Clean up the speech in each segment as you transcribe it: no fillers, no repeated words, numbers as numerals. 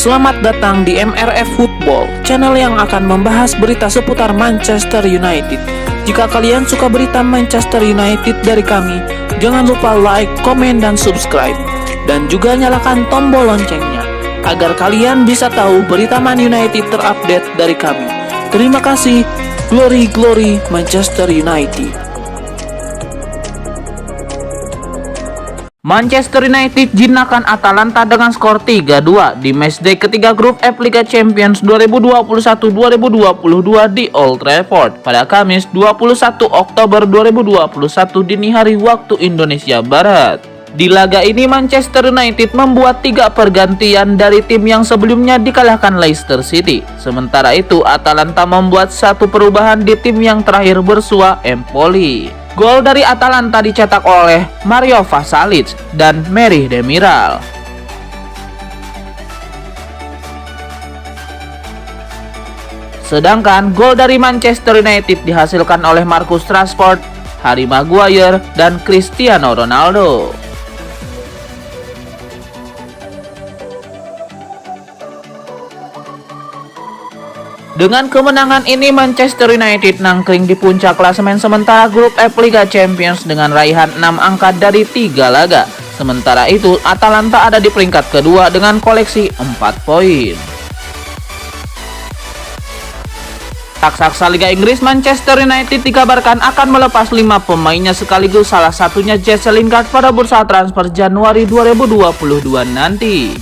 Selamat datang di MRF Football, channel yang akan membahas berita seputar Manchester United. Jika kalian suka berita Manchester United dari kami, jangan lupa like, komen, dan subscribe. Dan juga nyalakan tombol loncengnya, agar kalian bisa tahu berita Man United terupdate dari kami. Terima kasih. Glory, glory Manchester United. Manchester United jinakan Atalanta dengan skor 3-2 di matchday ketiga grup F Liga Champions 2021-2022 di Old Trafford pada Kamis 21 Oktober 2021 dini hari waktu Indonesia Barat. Di laga ini Manchester United membuat 3 pergantian dari tim yang sebelumnya dikalahkan Leicester City. Sementara itu Atalanta membuat 1 perubahan di tim yang terakhir bersua Empoli. Gol dari Atalanta dicetak oleh Mario Vasalic dan Merih Demiral. Sedangkan gol dari Manchester United dihasilkan oleh Marcus Rashford, Harry Maguire, dan Cristiano Ronaldo. Dengan kemenangan ini Manchester United nangkring di puncak klasemen sementara grup F Liga Champions dengan raihan 6 angka dari 3 laga. Sementara itu Atalanta ada di peringkat kedua dengan koleksi 4 poin. Raksasa Liga Inggris Manchester United dikabarkan akan melepas 5 pemainnya sekaligus, salah satunya Jesse Lingard pada bursa transfer Januari 2022 nanti.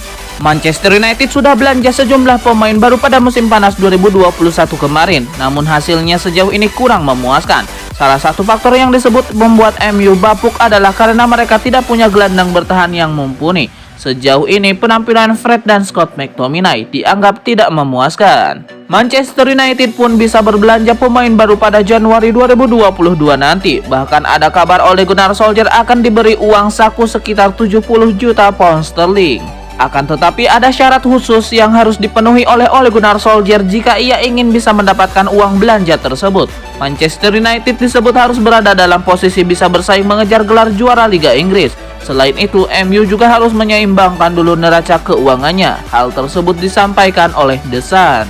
Manchester United sudah belanja sejumlah pemain baru pada musim panas 2021 kemarin, namun hasilnya sejauh ini kurang memuaskan. Salah satu faktor yang disebut membuat MU bapuk adalah karena mereka tidak punya gelandang bertahan yang mumpuni. Sejauh ini penampilan Fred dan Scott McTominay dianggap tidak memuaskan. Manchester United pun bisa berbelanja pemain baru pada Januari 2022 nanti. Bahkan ada kabar Ole Gunnar Solskjaer akan diberi uang saku sekitar 70 juta pound sterling. Akan tetapi ada syarat khusus yang harus dipenuhi oleh Ole Gunnar Solskjaer jika ia ingin bisa mendapatkan uang belanja tersebut. Manchester United disebut harus berada dalam posisi bisa bersaing mengejar gelar juara Liga Inggris. Selain itu, MU juga harus menyeimbangkan dulu neraca keuangannya. Hal tersebut disampaikan oleh The Sun.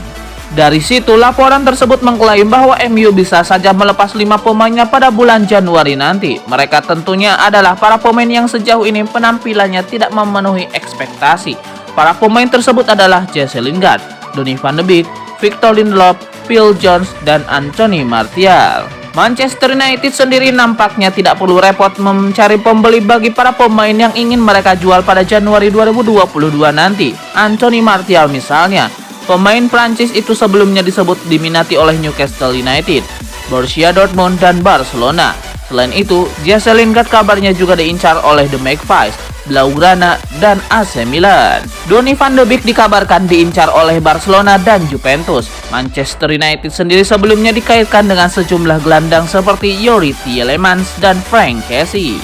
Dari situ, laporan tersebut mengklaim bahwa MU bisa saja melepas 5 pemainnya pada bulan Januari nanti. Mereka tentunya adalah para pemain yang sejauh ini penampilannya tidak memenuhi ekspektasi. Para pemain tersebut adalah Jesse Lingard, Donny van de Beek, Victor Lindelof, Phil Jones, dan Anthony Martial. Manchester United sendiri nampaknya tidak perlu repot mencari pembeli bagi para pemain yang ingin mereka jual pada Januari 2022 nanti. Anthony Martial misalnya. Pemain Prancis itu sebelumnya disebut diminati oleh Newcastle United, Borussia Dortmund, dan Barcelona. Selain itu, Jesse Lingard kabarnya juga diincar oleh The Magpies, Blaugrana, dan AC Milan. Donny van de Beek dikabarkan diincar oleh Barcelona dan Juventus. Manchester United sendiri sebelumnya dikaitkan dengan sejumlah gelandang seperti Yuri Tielemans dan Frank Kessie.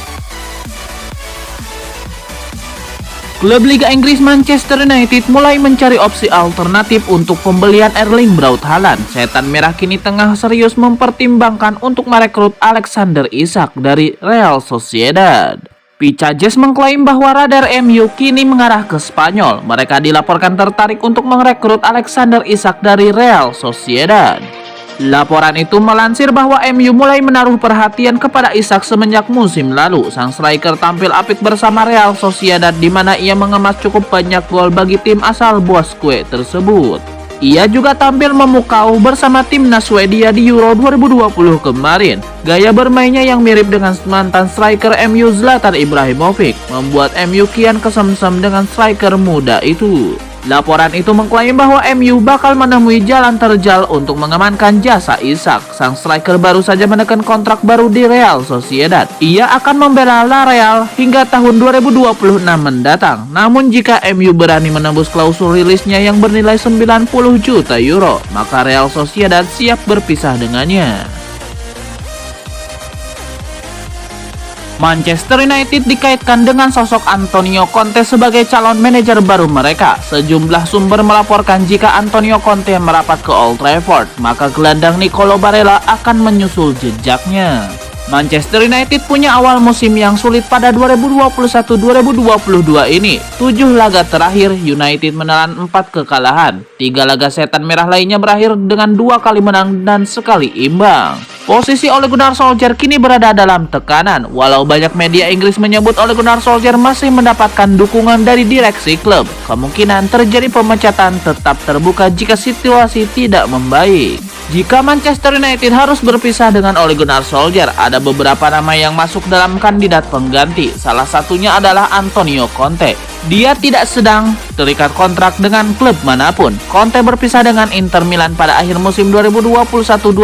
Klub Liga Inggris Manchester United mulai mencari opsi alternatif untuk pembelian Erling Braut Haaland. Setan Merah kini tengah serius mempertimbangkan untuk merekrut Alexander Isak dari Real Sociedad. Picajes mengklaim bahwa radar MU kini mengarah ke Spanyol. Mereka dilaporkan tertarik untuk merekrut Alexander Isak dari Real Sociedad. Laporan itu melansir bahwa MU mulai menaruh perhatian kepada Isak semenjak musim lalu. Sang striker tampil apik bersama Real Sociedad di mana ia mengemas cukup banyak gol bagi tim asal Bosque tersebut. Ia juga tampil memukau bersama timnas Swedia di Euro 2020 kemarin. Gaya bermainnya yang mirip dengan mantan striker MU Zlatan Ibrahimovic membuat MU kian kesemsem dengan striker muda itu. Laporan itu mengklaim bahwa MU bakal menemui jalan terjal untuk mengamankan jasa Isak. Sang striker baru saja menekan kontrak baru di Real Sociedad. Ia akan membela La Real hingga tahun 2026 mendatang. Namun jika MU berani menembus klausul rilisnya yang bernilai 90 juta euro, maka Real Sociedad siap berpisah dengannya. Manchester United dikaitkan dengan sosok Antonio Conte sebagai calon manajer baru mereka. Sejumlah sumber melaporkan jika Antonio Conte merapat ke Old Trafford, maka gelandang Nicolo Barella akan menyusul jejaknya. Manchester United punya awal musim yang sulit pada 2021-2022 ini. 7 laga terakhir United menelan 4 kekalahan. 3 laga setan merah lainnya berakhir dengan 2 kali menang dan sekali imbang. Posisi Ole Gunnar Solskjaer kini berada dalam tekanan. Walau banyak media Inggris menyebut Ole Gunnar Solskjaer masih mendapatkan dukungan dari direksi klub, kemungkinan terjadi pemecatan tetap terbuka jika situasi tidak membaik. Jika Manchester United harus berpisah dengan Ole Gunnar Solskjaer, ada beberapa nama yang masuk dalam kandidat pengganti. Salah satunya adalah Antonio Conte. Dia tidak sedang terikat kontrak dengan klub manapun. Conte berpisah dengan Inter Milan pada akhir musim 2021-2022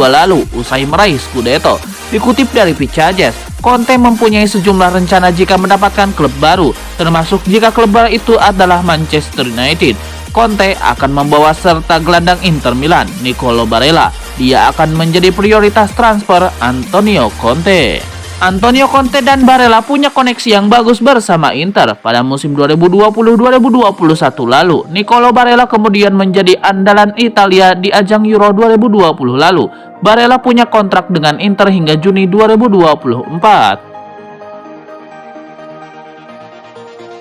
lalu usai meraih Scudetto. Dikutip dari Picajes, Conte mempunyai sejumlah rencana jika mendapatkan klub baru, termasuk jika klub baru itu adalah Manchester United. Conte akan membawa serta gelandang Inter Milan, Nicolo Barella. Dia akan menjadi prioritas transfer Antonio Conte. Antonio Conte dan Barella punya koneksi yang bagus bersama Inter. Pada musim 2020-2021 lalu, Nicolo Barella kemudian menjadi andalan Italia di ajang Euro 2020 lalu. Barella punya kontrak dengan Inter hingga Juni 2024.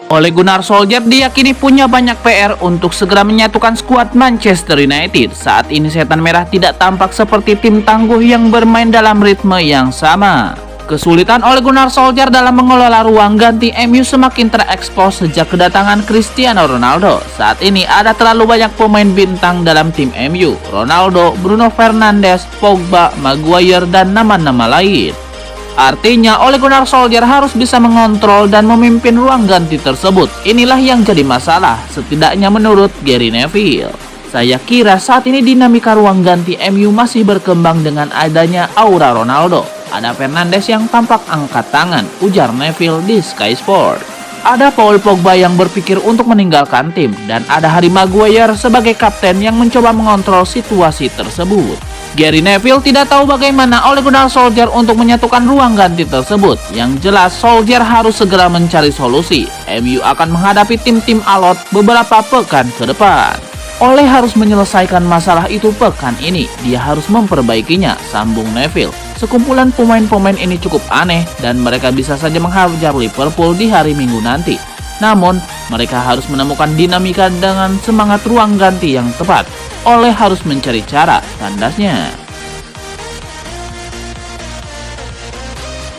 Ole Gunnar Solskjaer diyakini punya banyak PR untuk segera menyatukan skuad Manchester United. Saat ini setan merah tidak tampak seperti tim tangguh yang bermain dalam ritme yang sama. Kesulitan Ole Gunnar Solskjaer dalam mengelola ruang ganti MU semakin terekspos sejak kedatangan Cristiano Ronaldo. Saat ini ada terlalu banyak pemain bintang dalam tim MU. Ronaldo, Bruno Fernandes, Pogba, Maguire, dan nama-nama lain. Artinya Ole Gunnar Solskjaer harus bisa mengontrol dan memimpin ruang ganti tersebut. Inilah yang jadi masalah, setidaknya menurut Gary Neville. Saya kira saat ini dinamika ruang ganti MU masih berkembang dengan adanya aura Ronaldo. Ada Fernandes yang tampak angkat tangan, ujar Neville di Sky Sport. Ada Paul Pogba yang berpikir untuk meninggalkan tim, dan ada Harry Maguire sebagai kapten yang mencoba mengontrol situasi tersebut. Gary Neville tidak tahu bagaimana Ole Gunnar Solskjaer untuk menyatukan ruang ganti tersebut. Yang jelas Solskjaer harus segera mencari solusi. MU akan menghadapi tim-tim alot beberapa pekan ke depan. Ole harus menyelesaikan masalah itu pekan ini. Dia harus memperbaikinya, sambung Neville. Sekumpulan pemain-pemain ini cukup aneh dan mereka bisa saja menghajar Liverpool di hari Minggu nanti. Namun, mereka harus menemukan dinamika dengan semangat ruang ganti yang tepat. Ole harus mencari cara, tandasnya.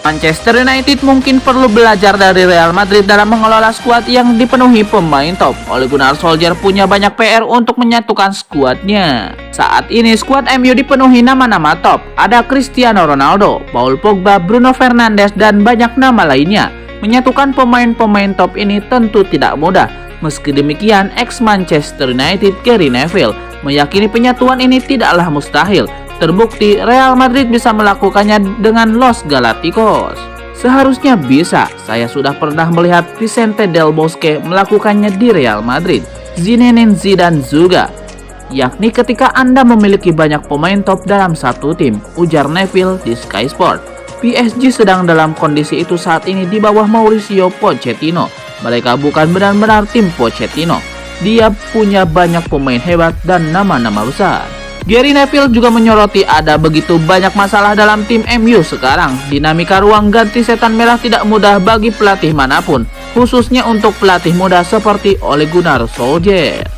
Manchester United mungkin perlu belajar dari Real Madrid dalam mengelola skuad yang dipenuhi pemain top. Ole Gunnar Solskjaer punya banyak PR untuk menyatukan skuadnya. Saat ini skuad MU dipenuhi nama-nama top. Ada Cristiano Ronaldo, Paul Pogba, Bruno Fernandes, dan banyak nama lainnya. Menyatukan pemain-pemain top ini tentu tidak mudah. Meski demikian, ex-Manchester United Gary Neville meyakini penyatuan ini tidaklah mustahil. Terbukti Real Madrid bisa melakukannya dengan Los Galacticos. Seharusnya bisa. Saya sudah pernah melihat Vicente Del Bosque melakukannya di Real Madrid. Zinedine Zidane juga. Yakni ketika Anda memiliki banyak pemain top dalam satu tim, ujar Neville di Sky Sport. PSG sedang dalam kondisi itu saat ini di bawah Mauricio Pochettino. Mereka bukan benar-benar tim Pochettino. Dia punya banyak pemain hebat dan nama-nama besar. Gary Neville juga menyoroti ada begitu banyak masalah dalam tim MU sekarang. Dinamika ruang ganti setan merah tidak mudah bagi pelatih manapun, khususnya untuk pelatih muda seperti Ole Gunnar Solskjaer.